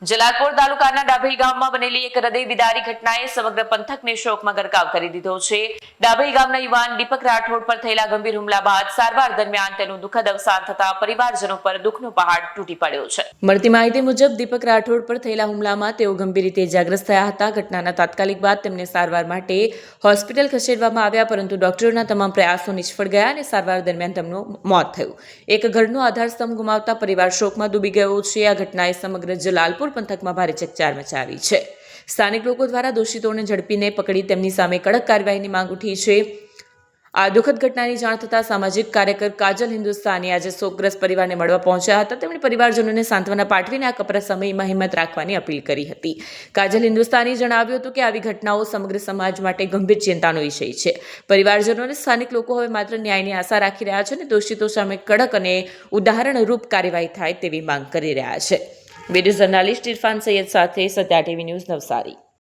જલાલપોર તાલુકાના ડાભઈ ગામમાં બનેલી એક હૃદય વિદારી ઘટનાએ સમગ્ર પંથકને શોકમાં ગરકાવ કરી દીધો છે. ડાભઈ ગામના યુવાન દીપક રાઠોડ પર થયેલા ગંભીર હુમલા બાદ સારવાર દરમિયાન તેનું દુઃખદ અવસાન થતા પરિવારજનો પર દુઃખનો પહાડ તૂટી પડ્યો છે. મળતી માહિતી મુજબ દીપક રાઠોડ પર થયેલા હુમલામાં તેઓ ગંભીર રીતે ઇજાગ્રસ્ત થયા હતા. ઘટનાના તાત્કાલિક બાદ તેમને સારવાર માટે હોસ્પિટલ ખસેડવામાં આવ્યા, પરંતુ ડોક્ટરોના તમામ પ્રયાસો નિષ્ફળ ગયા અને સારવાર દરમિયાન તેમનું મોત થયું. એક ઘરનો આધારસ્તંભ ગુમાવતા પરિવાર શોકમાં ડૂબી ગયો છે. આ ઘટનાએ સમગ્ર જલાલપોર પંથકમાં ભારે ચકચાર મચાવી છે. સ્થાનિક લોકો દ્વારા દોષિતોને ઝડપીને પકડી તેમની સામે કડક કાર્યવાહીની માંગ ઉઠી છે. આ દુઃખદ ઘટનાની જાણ થતાં સામાજિક કાર્યકર કાજલ હિન્દુસ્તાની આજે શોકગ્રસ્ત પરિવારને મળવા પહોંચ્યા હતા. તેમણે પરિવારજનોને સાંત્વના પાઠવીને આ કપરા સમયમાં હિંમત રાખવાની અપીલ કરી હતી. કાજલ હિન્દુસ્તાનીએ જણાવ્યું હતું કે આવી ઘટનાઓ સમગ્ર સમાજ માટે ગંભીર ચિંતાનો વિષય છે. પરિવારજનો અને સ્થાનિક લોકો હવે માત્ર ન્યાયની આશા રાખી રહ્યા છે અને દોષિતો સામે કડક અને ઉદાહરણરૂપ કાર્યવાહી થાય તેવી માંગ કરી રહ્યા છે. વિડીયો જર્નાલિસ્ટ ઇરફાન સૈયદ સાથે સત્યા ટીવી ન્યૂઝ નવસારી.